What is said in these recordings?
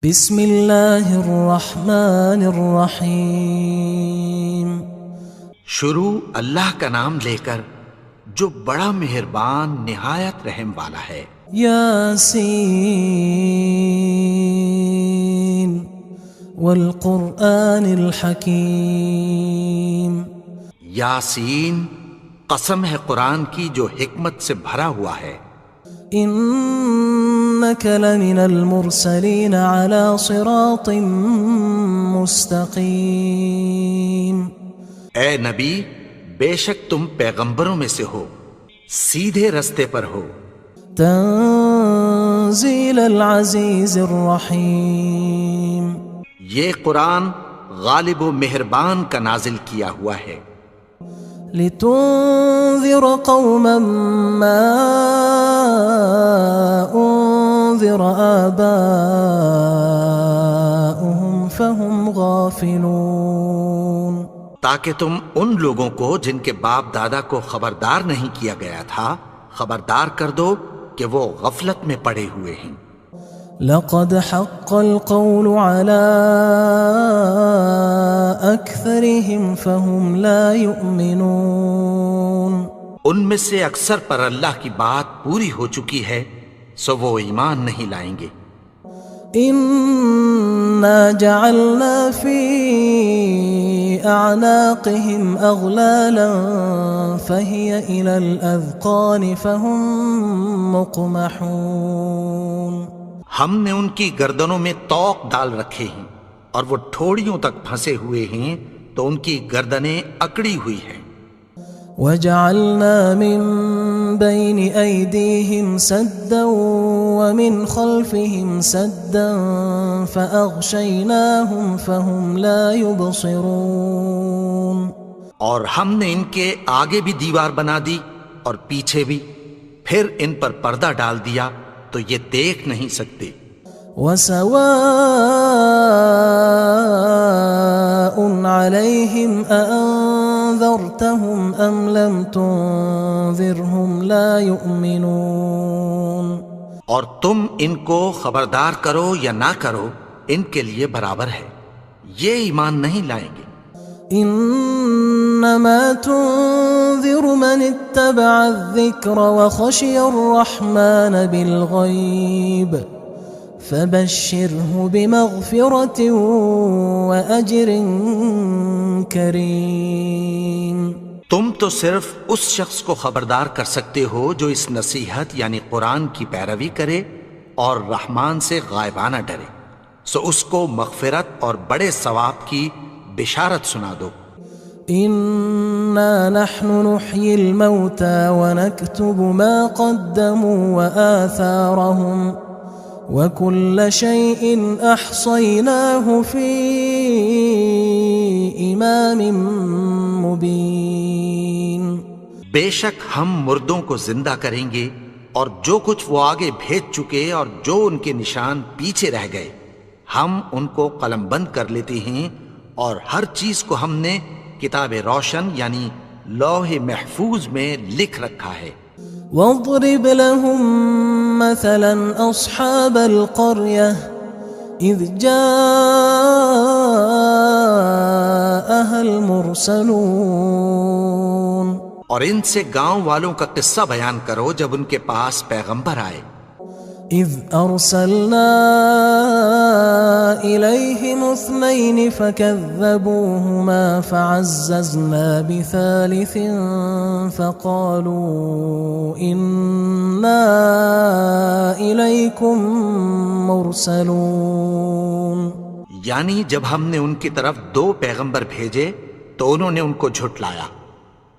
بسم اللہ الرحمن الرحیم۔ شروع اللہ کا نام لے کر جو بڑا مہربان نہایت رحم والا ہے۔ یاسین والقرآن الحکیم۔ یاسین، قسم ہے قرآن کی جو حکمت سے بھرا ہوا ہے۔ انک لمن المرسلین علی صراط مستقیم۔ اے نبی، بے شک تم پیغمبروں میں سے ہو، سیدھے رستے پر ہو۔ تنزیل العزیز الرحیم۔ یہ قرآن غالب و مہربان کا نازل کیا ہوا ہے۔ لتنذر قوما ما انذر آباؤهم فهم غافلون۔ تاکہ تم ان لوگوں کو جن کے باپ دادا کو خبردار نہیں کیا گیا تھا خبردار کر دو کہ وہ غفلت میں پڑے ہوئے ہیں۔ لقد حق القول على أكثرهم فهم لا يؤمنون۔ ان میں سے اکثر پر اللہ کی بات پوری ہو چکی ہے سو وہ ایمان نہیں لائیں گے۔ إنا جعلنا في أعناقهم أغلالا فهي إلى الأذقان فهم مقمحون۔ ہم نے ان کی گردنوں میں طوق ڈال رکھے ہیں اور وہ ٹھوڑیوں تک پھنسے ہوئے ہیں تو ان کی گردنیں اکڑی ہوئی ہیں۔ وَجَعَلْنَا مِن بَيْنِ أَيْدِيهِمْ سَدًّا وَمِنْ خَلْفِهِمْ سَدًّا فَأَغْشَيْنَاهُمْ فَهُمْ لَا يُبْصِرُونَ۔ اور ہم نے ان کے آگے بھی دیوار بنا دی اور پیچھے بھی، پھر ان پر پردہ ڈال دیا تو یہ دیکھ نہیں سکتے۔ وَسَوَاءٌ عَلَيْهِمْ أَأَنذَرْتَهُمْ أَمْ لَمْ تُنذِرْهُمْ لَا يُؤْمِنُونَ۔ اور تم ان کو خبردار کرو یا نہ کرو ان کے لیے برابر ہے، یہ ایمان نہیں لائیں گے۔ انما تنذر من اتبع الذکر وخشی الرحمن بالغیب فبشره بمغفرة وأجر کریم۔ تم تو صرف اس شخص کو خبردار کر سکتے ہو جو اس نصیحت یعنی قرآن کی پیروی کرے اور رحمان سے غائبانہ ڈرے، سو اس کو مغفرت اور بڑے ثواب کی بشارت سنا دو۔ انا نحن نحيي الموتى ونكتب ما قدموا وآثارهم وكل شيء احصيناه في امام مبين۔ بے شک ہم مردوں کو زندہ کریں گے اور جو کچھ وہ آگے بھیج چکے اور جو ان کے نشان پیچھے رہ گئے ہم ان کو قلم بند کر لیتے ہیں، اور ہر چیز کو ہم نے کتاب روشن یعنی لوح محفوظ میں لکھ رکھا ہے۔ واضرب لهم مثلا اصحاب القرية اذ جاءها المرسلون۔ اور ان سے گاؤں والوں کا قصہ بیان کرو جب ان کے پاس پیغمبر آئے۔ اذ ارسلنا الیہم اثنین فکذبوہما فعززنا بثالث فقالوا انا الیکم مرسلون۔ یعنی جب ہم نے ان کی طرف 2 پیغمبر بھیجے تو انہوں نے ان کو جھٹلایا،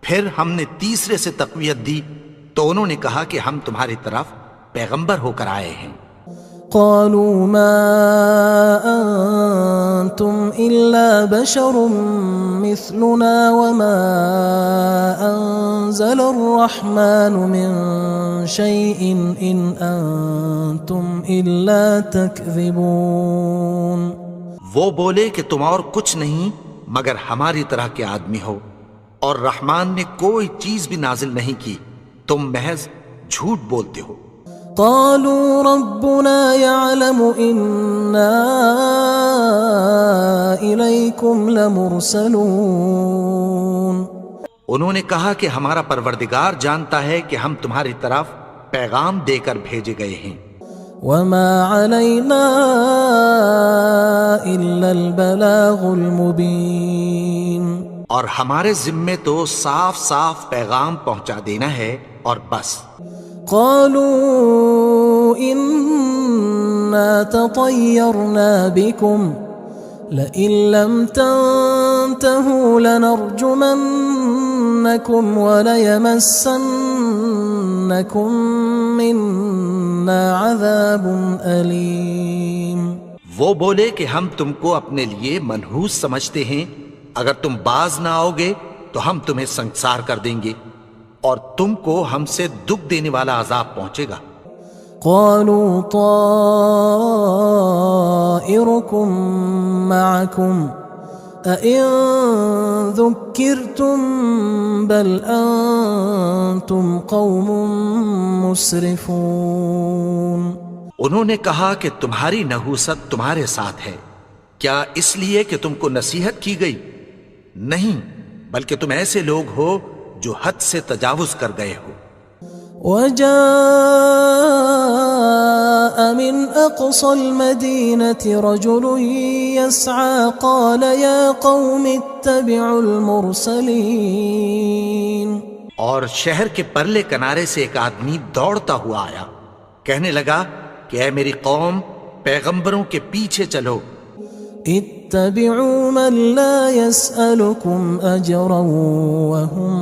پھر ہم نے تیسرے سے تقویت دی تو انہوں نے کہا کہ ہم تمہاری طرف پیغمبر ہو کر آئے ہیں۔ قالوا ما انتم الا بشر مثلنا وما انزل الرحمن من شيء ان انتم الا تكذبون۔ وہ بولے کہ تم اور کچھ نہیں مگر ہماری طرح کے آدمی ہو، اور رحمان نے کوئی چیز بھی نازل نہیں کی، تم محض جھوٹ بولتے ہو۔ قالوا ربنا يعلم إنا إليكم لمرسلون. انہوں نے کہا کہ ہمارا پروردگار جانتا ہے کہ ہم تمہاری طرف پیغام دے کر بھیجے گئے ہیں. وما علينا إلا البلاغ المبين. اور ہمارے ذمے تو صاف صاف پیغام پہنچا دینا ہے اور بس. قالوا إنا تطيرنا بكم لئن لم تنتهوا لنرجمنكم وليمسنكم منا عذاب أليم. وہ بولے کہ ہم تم کو اپنے لیے منحوس سمجھتے ہیں، اگر تم باز نہ آؤ گے تو ہم تمہیں سنگسار کر دیں گے اور تم کو ہم سے دکھ دینے والا عذاب پہنچے گا. قالوا طائركم معكم أئن ذكرتم بل أنتم قوم مسرفون. انہوں نے کہا کہ تمہاری نحوست تمہارے ساتھ ہے، کیا اس لیے کہ تم کو نصیحت کی گئی؟ نہیں، بلکہ تم ایسے لوگ ہو جو حد سے تجاوز کر گئے ہو. وجاء من أقصى المدينة رجل يسعى قال يا قوم اتبعوا المرسلين. اور شہر کے پرلے کنارے سے ایک آدمی دوڑتا ہوا آیا، کہنے لگا کہ اے میری قوم، پیغمبروں کے پیچھے چلو. اتبعوا من لا يسألكم أجرا وهم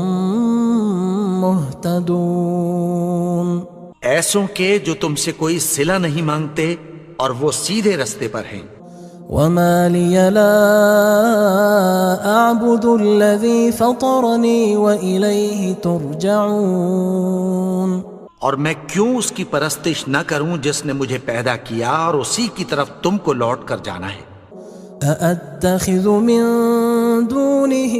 مهتدون. ایسوں کے جو تم سے کوئی صلہ نہیں مانگتے اور وہ سیدھے رستے پر ہیں. وما لي لا أعبد الذي فطرني وإليه ترجعون. اور میں کیوں اس کی پرستش نہ کروں جس نے مجھے پیدا کیا اور اسی کی طرف تم کو لوٹ کر جانا ہے. أأتخذ من دونه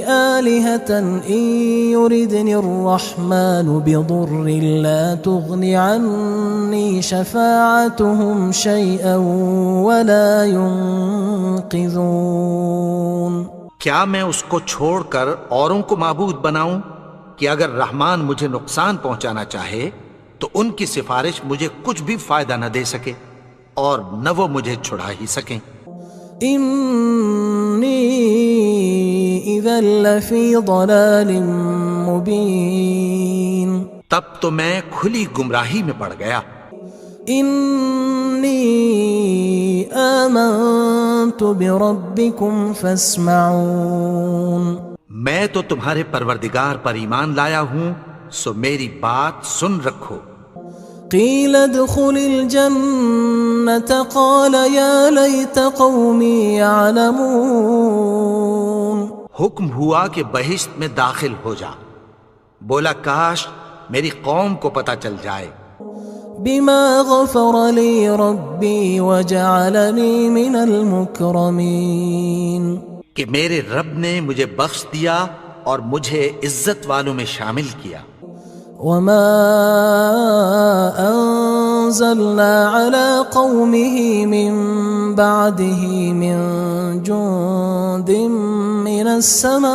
آلهة إن يردني الرحمن بضر لا تغن عني شفاعتهم شيئا ولا ينقذون. کیا میں اس کو چھوڑ کر اوروں کو معبود بناؤں کہ اگر رحمان مجھے نقصان پہنچانا چاہے تو ان کی سفارش مجھے کچھ بھی فائدہ نہ دے سکے اور نہ وہ مجھے چھڑا ہی سکیں. إني إذا لفي ضلال مبين. تب تو میں کھلی گمراہی میں پڑ گیا. إني آمنت بربكم فاسمعون. میں تو تمہارے پروردگار پر ایمان لایا ہوں، سو میری بات سن رکھو. قيل ادخل الجنة قال يا ليت قومي يعلمون. حکم ہوا کہ بہشت میں داخل ہو جا. بولا کاش میری قوم کو پتہ چل جائے. بما غفر لي ربي وجعلني من المكرمين. کہ میرے رب نے مجھے بخش دیا اور مجھے عزت والوں میں شامل کیا. وما أنزلنا على قومه من بعده من جند من السماء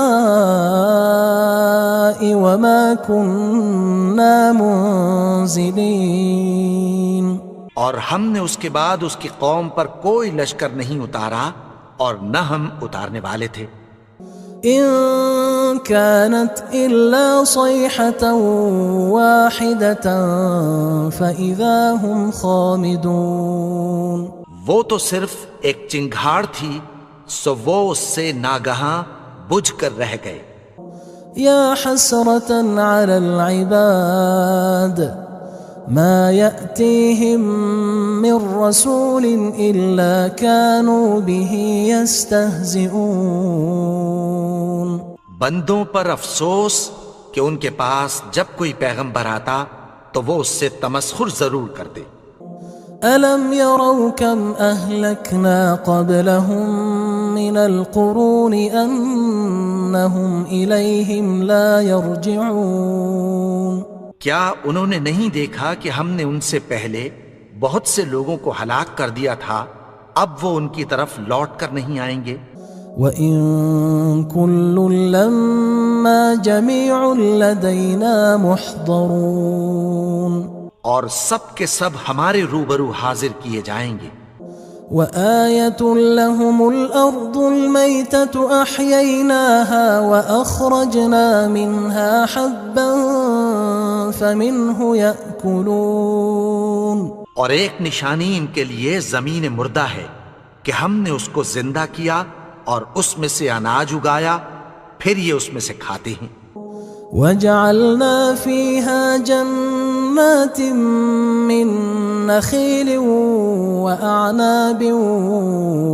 وما كنا منزلين. اور ہم نے اس کے بعد اس کی قوم پر کوئی لشکر نہیں اتارا اور نہ ہم اتارنے والے تھے. إن كانت إلا صيحة واحدة فإذا هم خامدون. وہ تو صرف ایک چنگھاڑ تھی، سو وہ اس سے ناگہاں بجھ کر رہ گئے. يا حسرة على العباد ما يأتيهم من رسول إلا كانوا به يستهزئون. بندوں پر افسوس کہ ان کے پاس جب کوئی پیغمبر آتا تو وہ اس سے تمسخر ضرور کرتے. ألم يروا كم أهلكنا قبلهم من القرون أنهم إليهم لا يرجعون. کیا انہوں نے نہیں دیکھا کہ ہم نے ان سے پہلے بہت سے لوگوں کو ہلاک کر دیا تھا، اب وہ ان کی طرف لوٹ کر نہیں آئیں گے؟ وَإِن كُلٌّ لَمَّا جَمِيعٌ لَدَيْنَا مُحْضَرُونَ، اور سب کے سب ہمارے روبرو حاضر کیے جائیں گے۔ وَآيَةٌ لَهُمُ الْأَرْضُ الْمَيْتَةُ أَحْيَيْنَاهَا وَأَخْرَجْنَا مِنْهَا حَبًّا فَمِنْهُ يَأْكُلُونَ، اور ایک نشانی ان کے لیے زمین مردہ ہے کہ ہم نے اس کو زندہ کیا اور اس میں سے اناج اگایا، پھر یہ اس میں سے کھاتے ہیں۔ وَجَعَلْنَا فِيهَا جَنَّاتٍ مِّن نَخِيلٍ وَأَعْنَابٍ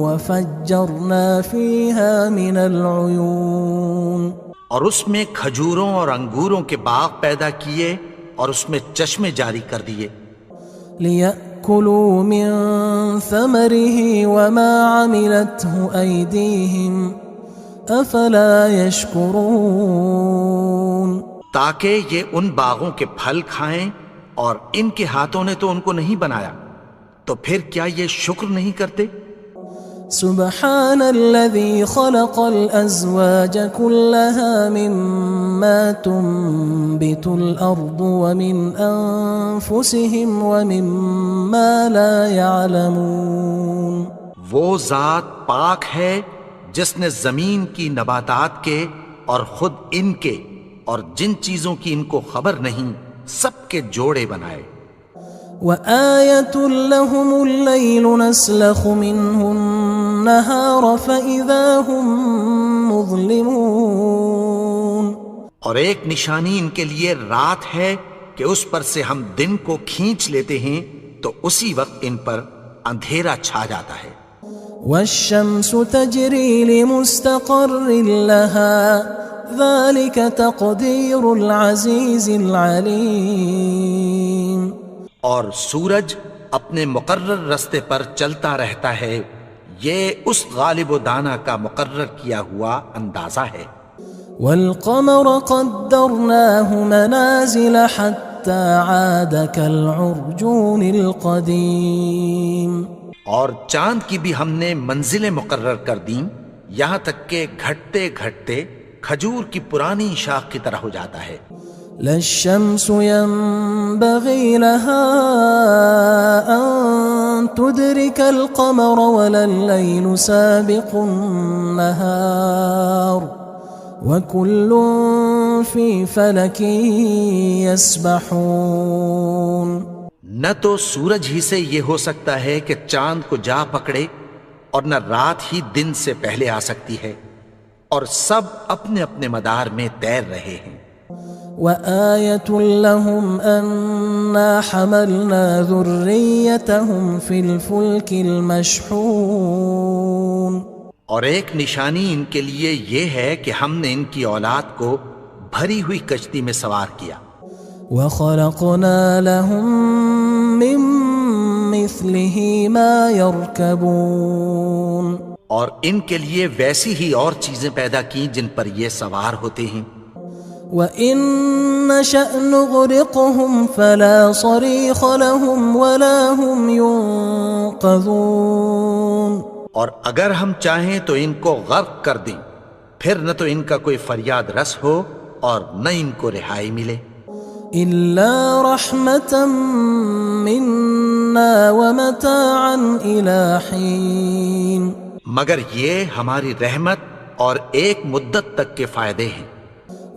وَفَجَّرْنَا فِيهَا مِنَ الْعُيُونِ، اور اس میں کھجوروں اور انگوروں کے باغ پیدا کیے اور اس میں چشمے جاری کر دیے، لِيَأْكُلُوا مِن ثَمَرِهِ وَمَا عَمِلَتْهُ أَيْدِيهِمْ أَفَلَا يَشْكُرُونَ، تاکہ یہ ان باغوں کے پھل کھائیں، اور ان کے ہاتھوں نے تو ان کو نہیں بنایا، تو پھر کیا یہ شکر نہیں کرتے؟ سبحان الذي خلق الأزواج كلها مما تنبت الأرض ومن أنفسهم ومما لا يعلمون، وہ ذات پاک ہے جس نے زمین کی نباتات کے اور خود ان کے اور جن چیزوں کی ان کو خبر نہیں سب کے جوڑے بنائے۔ وآية لهم الليل نسلخ منه النهار فإذا هم مظلمون، اور ایک نشانی ان کے لیے رات ہے کہ اس پر سے ہم دن کو کھینچ لیتے ہیں تو اسی وقت ان پر اندھیرا چھا جاتا ہے۔ والشمس تجري لمستقر لها ذلك تقدير العزيز العليم، اور سورج اپنے مقرر رستے پر چلتا رہتا ہے، یہ اس غالب و دانا کا مقرر کیا ہوا اندازہ ہے۔ والقمر قدرناه منازل حتى عاد كالعرجون القديم، اور چاند کی بھی ہم نے منزلیں مقرر کر دیں، یہاں تک کہ گھٹتے گھٹتے کھجور کی پرانی شاخ کی طرح ہو جاتا ہے۔ لا الشمس ينبغي لها أن تدرك القمر ولا الليل سابق النهار وكل في فلك يسبحون، نہ تو سورج ہی سے یہ ہو سکتا ہے کہ چاند کو جا پکڑے، اور نہ رات ہی دن سے پہلے آ سکتی ہے، اور سب اپنے اپنے مدار میں تیر رہے ہیں۔ وآية لهم أنا حملنا ذريتهم في الفلك المشحون، اور ایک نشانی ان کے لیے یہ ہے کہ ہم نے ان کی اولاد کو بھری ہوئی کشتی میں سوار کیا۔ وخلقنا لهم من مثله ما يركبون، اور ان کے لیے ویسی ہی اور چیزیں پیدا کی جن پر یہ سوار ہوتے ہیں۔ وَإِن نَّشَأْ نُغْرِقْهُمْ فَلَا صَرِيخَ لَهُمْ وَلَا هُمْ يُنقَذُونَ، اور اگر ہم چاہیں تو ان کو غرق کر دیں، پھر نہ تو ان کا کوئی فریاد رس ہو اور نہ ان کو رہائی ملے۔ إِلَّا رَحْمَةً مِّنَّا وَمَتَاعًا إِلَى حِينٍ، مگر یہ ہماری رحمت اور ایک مدت تک کے فائدے ہیں۔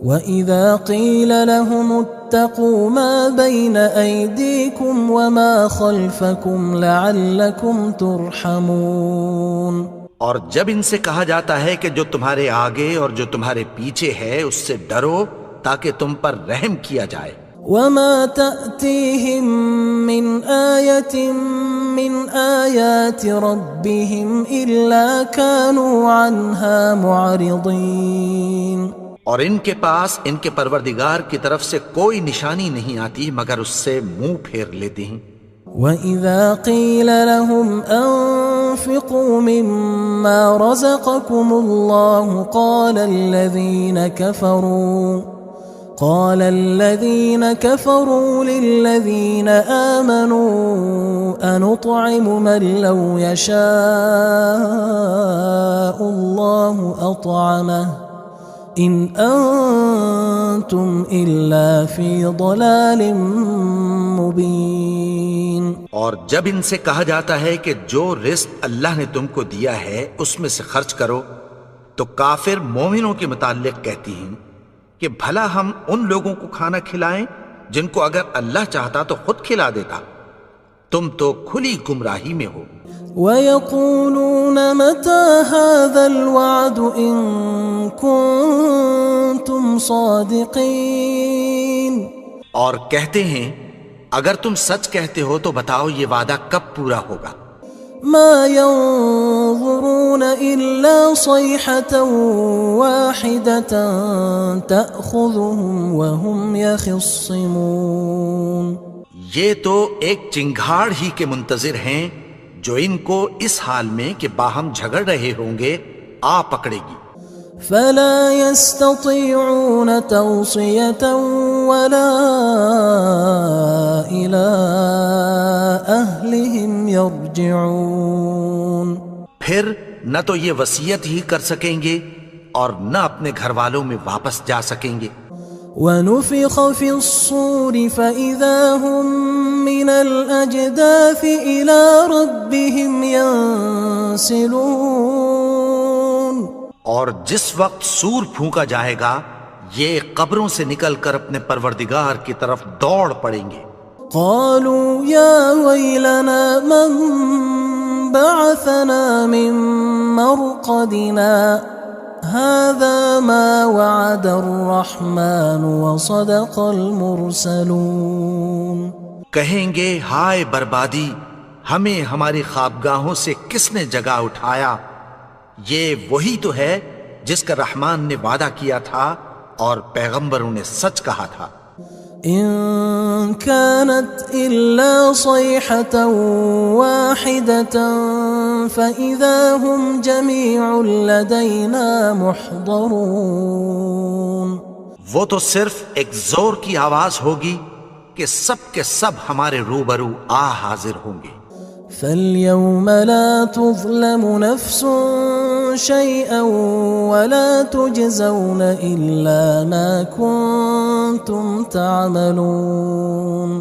وَإِذَا قِيلَ لَهُمُ اتَّقُوا مَا بَيْنَ أَيْدِيكُمْ وَمَا خَلْفَكُمْ لَعَلَّكُمْ تُرْحَمُونَ، اور جب ان سے کہا جاتا ہے کہ جو تمہارے آگے اور جو تمہارے پیچھے ہے اس سے ڈرو تاکہ تم پر رحم کیا جائے۔ وَمَا تَأْتِيهِم مِّنْ آيَةٍ مِّنْ آيَاتِ رَبِّهِمْ إِلَّا كَانُوا عَنْهَا مُعْرِضِينَ، اور ان کے پاس ان کے پروردگار کی طرف سے کوئی نشانی نہیں آتی مگر اس سے منہ پھیر لیتے ہیں۔ وَإِذَا قِيلَ لَهُمْ أَنفِقُوا مِمَّا رَزَقَكُمُ اللَّهُ قال الذين كفروا للذين آمنوا أنطعم من لو يشاء الله أطعمه إن أنتم إلا في ضلال مبين. اور جب ان سے کہا جاتا ہے کہ جو رزق اللہ نے تم کو دیا ہے اس میں سے خرچ کرو، تو کافر مومنوں کے متعلق کہتی ہیں کہ بھلا ہم ان لوگوں کو کھانا کھلائیں جن کو اگر اللہ چاہتا تو خود کھلا دیتا. تم تو کھلی گمراہی میں ہو. وَيَقُولُونَ مَتَى هَذَا الْوَعْدُ إِن كُنتُمْ صَادِقِينَ. اور کہتے ہیں اگر تم سچ کہتے ہو تو بتاؤ یہ وعدہ کب پورا ہوگا. ما ينظرون إلا صيحة واحدة تأخذهم وهم يخصمون. یہ تو ایک چنگھاڑ ہی کے منتظر ہیں جو ان کو اس حال میں کہ باہم جھگڑ رہے ہوں گے آ پکڑے گی. فلا يستطيعون توصية ولا إلى أهلهم يرجعون. پھر نہ تو یہ وصیت ہی کر سکیں گے اور نہ اپنے گھر والوں میں واپس جا سکیں گے. ونفخ في الصور فإذا هم من الأجداث إلى ربهم ينسلون. اور جس وقت سور پھونکا جائے گا یہ قبروں سے نکل کر اپنے پروردگار کی طرف دوڑ پڑیں گے. قالوا يا ويلنا من بعثنا من مرقدنا هذا ما وعد الرحمن وصدق المرسلون. کہیں گے ہائے بربادی، ہمیں ہماری خوابگاہوں سے کس نے جگا اٹھایا. یہ وہی تو ہے جس کا رحمان نے وعدہ کیا تھا اور پیغمبروں نے سچ کہا تھا. إن كانت إلا صيحة واحدة فإذا هم جميع لدينا محضرون. وہ تو صرف ایک زور کی آواز ہوگی کہ سب کے سب ہمارے روبرو حاضر ہوں گے. فاليوم لا تظلم نفس شيئا ولا تجزون إلا ما كنتم تعملون.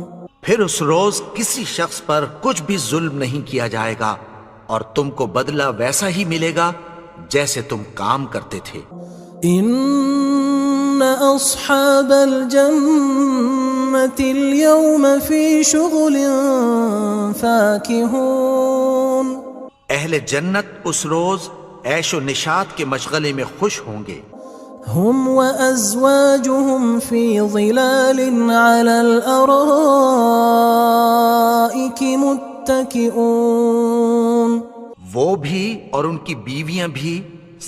پھر اس روز کسی شخص پر کچھ بھی ظلم نہیں کیا جائے گا اور تم کو بدلہ ویسا ہی ملے گا جیسے تم کام کرتے تھے. إن أصحاب الجنة اليوم في شغل فاكهون. اہل جنت اس روز عیش و نشاط کے مشغلے میں خوش ہوں گے. هم وأزواجهم في ظلال على الأرائك متكئون. وہ بھی اور ان کی بیویاں بھی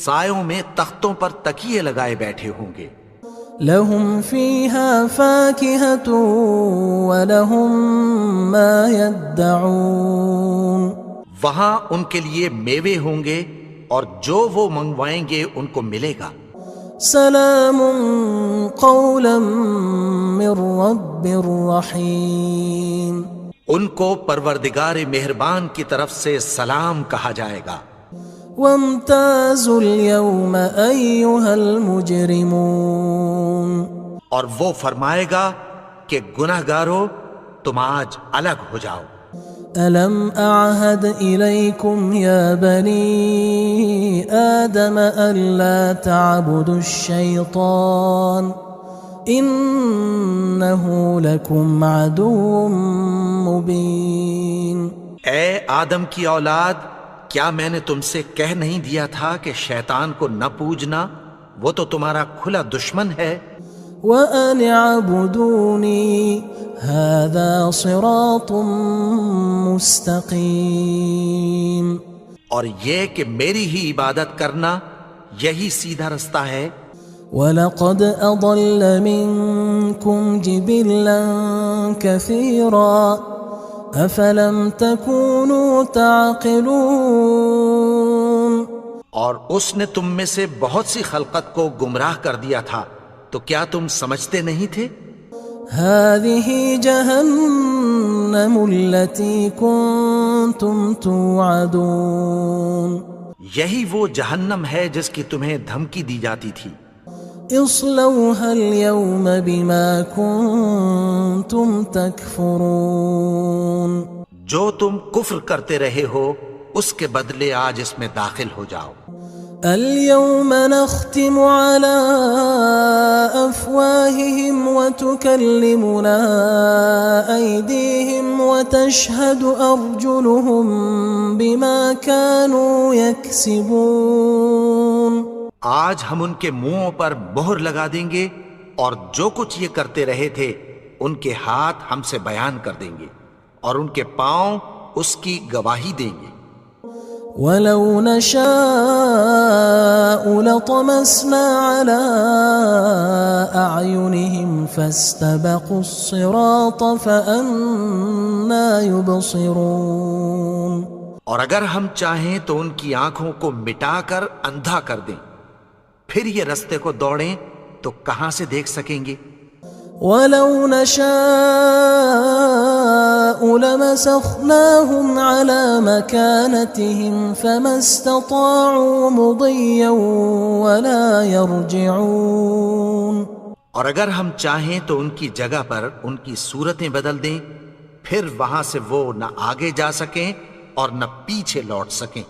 سایوں میں تختوں پر تکیے لگائے بیٹھے ہوں گے. لهم فيها فاكهة ولهم ما يدعون. وہاں ان کے لیے میوے ہوں گے اور جو وہ منگوائیں گے ان کو ملے گا. سلام قولا من رب رحیم. ان کو پروردگار مہربان کی طرف سے سلام کہا جائے گا. وامتازوا اليوم أيها المجرمون. اور وہ فرمائے گا کہ گناہگارو تم آج الگ ہو جاؤ. ألم أعهد إليكم يا بني آدم ألا تعبدوا الشيطان إنه لكم عدو مبين. اے آدم کی اولاد، کیا میں نے تم سے کہہ نہیں دیا تھا کہ شیطان کو نہ پوجنا، وہ تو تمہارا کھلا دشمن ہے. وَأَنِ اعْبُدُونِي هَذَا صِرَاطٌ مُسْتَقِيمٌ. اور یہ کہ میری ہی عبادت کرنا یہی سیدھا رستہ ہے. وَلَقَدْ أَضَلَّ مِنْكُمْ جِبِلًّا كَثِيرًا أَفَلَمْ تَكُونُوا تَعْقِلُونَ. اور اس نے تم میں سے بہت سی خلقت کو گمراہ کر دیا تھا، تو کیا تم سمجھتے نہیں تھے؟ هذه جهنم التي كنتم توعدون یہی وہ جہنم ہے جس کی تمہیں دھمکی دی جاتی تھی. اصلوها اليوم بما كنتم تكفرون جو تم کفر کرتے رہے ہو اس کے بدلے آج اس میں داخل ہو جاؤ. اليوم نختم على أفواههم وتكلمنا أيديهم وتشهد أرجلهم بما كانوا يكسبون. آج ہم ان کے منہوں پر مہر لگا دیں گے اور جو کچھ یہ کرتے رہے تھے ان کے ہاتھ ہم سے بیان کر دیں گے اور ان کے پاؤں اس کی گواہی دیں گے. ولو نشاء لطمسنا على أعينهم فاستبقوا الصراط فأنى يبصرون. اور اگر ہم چاہیں تو ان کی آنکھوں کو مٹا کر اندھا کر دیں، پھر یہ رستے کو دوڑیں تو کہاں سے دیکھ سکیں گے؟ ولو نشاء لمسخناهم على مكانتهم فما استطاعوا مضيا ولا يرجعون. اور اگر ہم چاہیں تو ان کی جگہ پر ان کی صورتیں بدل دیں، پھر وہاں سے وہ نہ آگے جا سکیں اور نہ پیچھے لوٹ سکیں.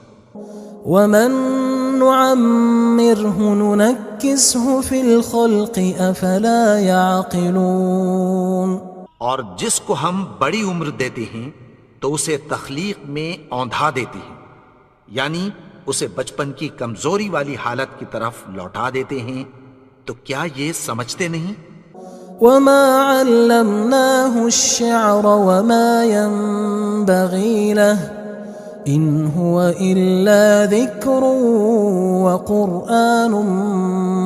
ومن نعمره ننكسه في الخلق افلا يعقلون. اور جس کو ہم بڑی عمر دیتے ہیں تو اسے تخلیق میں اوندھا دیتے ہیں، یعنی اسے بچپن کی کمزوری والی حالت کی طرف لوٹا دیتے ہیں. تو کیا یہ سمجھتے نہیں؟ وما علمناه الشعر وما ينبغي له ان هو الا ذکر وقرآن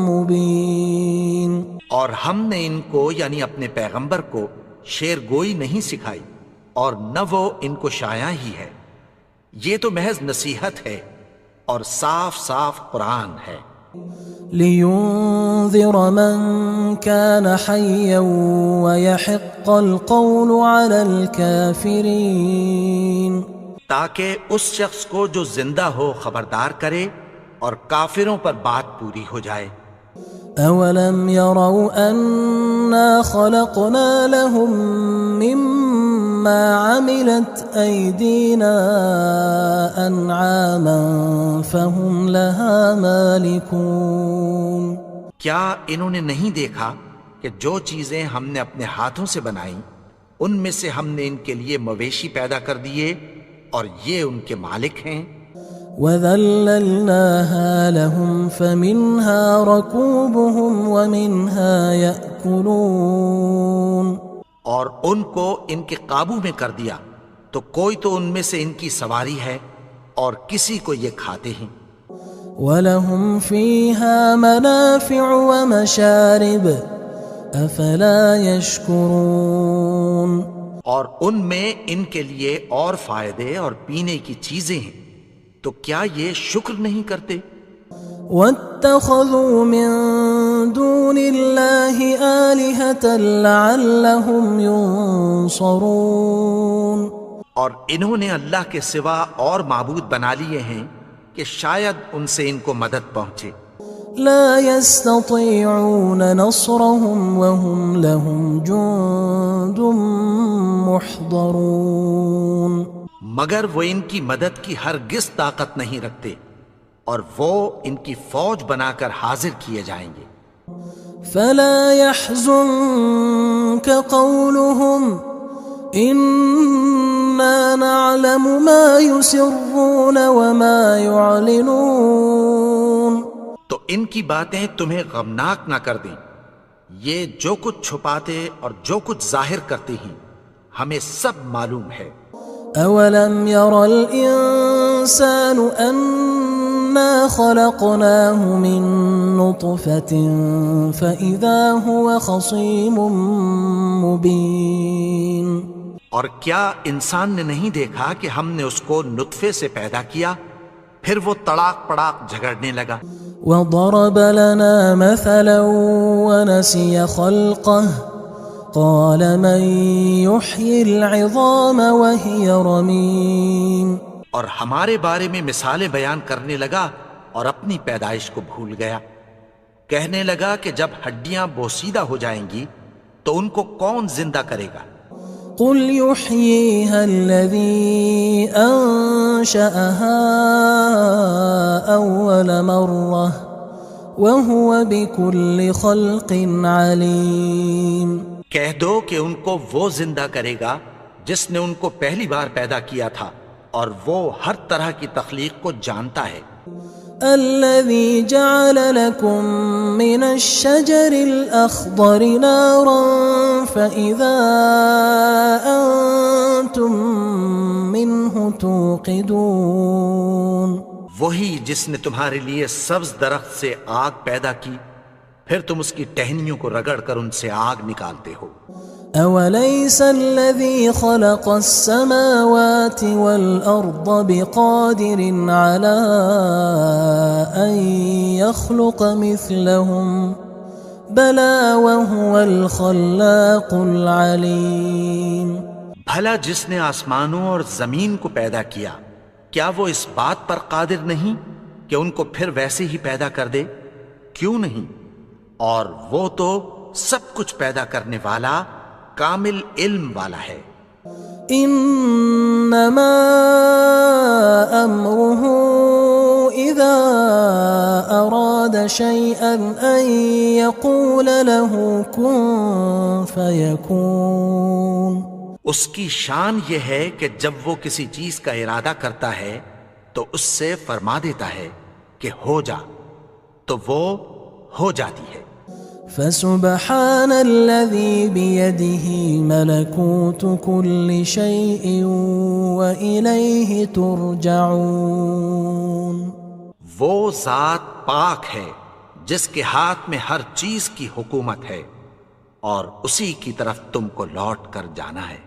مبین. اور ہم نے ان کو یعنی اپنے پیغمبر کو شعر گوئی نہیں سکھائی اور نہ وہ ان کو شاعر ہی ہے، یہ تو محض نصیحت ہے اور صاف صاف قرآن ہے. لينذر من كان حيا ويحق القول على الكافرين. تاکہ اس شخص کو جو زندہ ہو خبردار کرے اور کافروں پر بات پوری ہو جائے. اولم يروا انا خلقنا لهم مما عملت ايدينا انعاما فهم لها مالكون. کیا انہوں نے نہیں دیکھا کہ جو چیزیں ہم نے اپنے ہاتھوں سے بنائیں ان میں سے ہم نے ان کے لیے مویشی پیدا کر دیے اور یہ ان کے مالک ہیں. وَذَلَّلْنَاهَا لَهُمْ فَمِنْهَا رَكُوبُهُمْ وَمِنْهَا يَأْكُلُونَ. اور ان کو ان کے قابو میں کر دیا تو کوئی تو ان میں سے ان کی سواری ہے اور کسی کو یہ کھاتے ہیں. وَلَهُمْ فِيهَا مَنَافِعُ وَمَشَارِبُ أَفَلَا يَشْكُرُونَ. اور ان میں ان کے لیے اور فائدے اور پینے کی چیزیں ہیں، تو کیا یہ شکر نہیں کرتے؟ وَاتَّخَذُوا مِن دُونِ اللَّهِ آلِهَةً لَعَلَّهُمْ يُنصَرُونَ. اور انہوں نے اللہ کے سوا اور معبود بنا لیے ہیں کہ شاید ان سے ان کو مدد پہنچے. لا يستطيعون نصرهم وهم لهم جند محضرون. مگر وہ ان کی مدد کی ہرگز طاقت نہیں رکھتے اور وہ ان کی فوج بنا کر حاضر کیے جائیں گے. فلا يحزنك قولهم إنا نعلم ما يسرون وما يعلنون. تو ان کی باتیں تمہیں غمناک نہ کر دیں، یہ جو کچھ چھپاتے اور جو کچھ ظاہر کرتے ہیں ہمیں سب معلوم ہے. أولم ير الإنسان أنا خلقناه من نطفة فإذا هو خصيم مبين. اور کیا انسان نے نہیں دیکھا کہ ہم نے اس کو نطفے سے پیدا کیا، پھر وہ تڑاک پڑاک جھگڑنے لگا. وضرب لنا مثلا ونسي خلقه قال من يحيي العظام وهي رميم. اور ہمارے بارے میں مثالیں بیان کرنے لگا اور اپنی پیدائش کو بھول گیا. کہنے لگا کہ جب ہڈیاں بوسیدہ ہو جائیں گی تو ان کو کون زندہ کرے گا؟ قل يحييها الذي أنشأها أول مرة وهو بكل خلق عليم. کہہ دو کہ ان کو وہ زندہ کرے گا جس نے ان کو پہلی بار پیدا کیا تھا اور وہ ہر طرح کی تخلیق کو جانتا ہے. الذي جعل لكم من الشجر الأخضر نارا فإذا أنتم منه توقدون. وہی جس نے تمہارے لیے سبز درخت سے آگ پیدا کی پھر تم اس کی ٹہنیوں کو رگڑ کر ان سے آگ نکالتے ہو. أوليس الذي خلق السماوات والأرض بقادر على أن يخلق مثلهم بلى وهو الخلاق العليم. بھلا جس نے آسمانوں اور زمین کو پیدا کیا کیا وہ اس بات پر قادر نہیں کہ ان کو پھر ویسے ہی پیدا کر دے؟ کیوں نہیں؟ اور وہ تو سب کچھ پیدا کرنے والا کامل علم والا ہے. انما امره اذا اراد شيئا ان يقول له كن فيكون. اس کی شان یہ ہے کہ جب وہ کسی چیز کا ارادہ کرتا ہے تو اس سے فرما دیتا ہے کہ ہو جا تو وہ ہو جاتی ہے. فسبحان الذي بيده ملكوت كل شيء وإليه ترجعون. وہ ذات پاک ہے جس کے ہاتھ میں ہر چیز کی حکومت ہے اور اسی کی طرف تم کو لوٹ کر جانا ہے.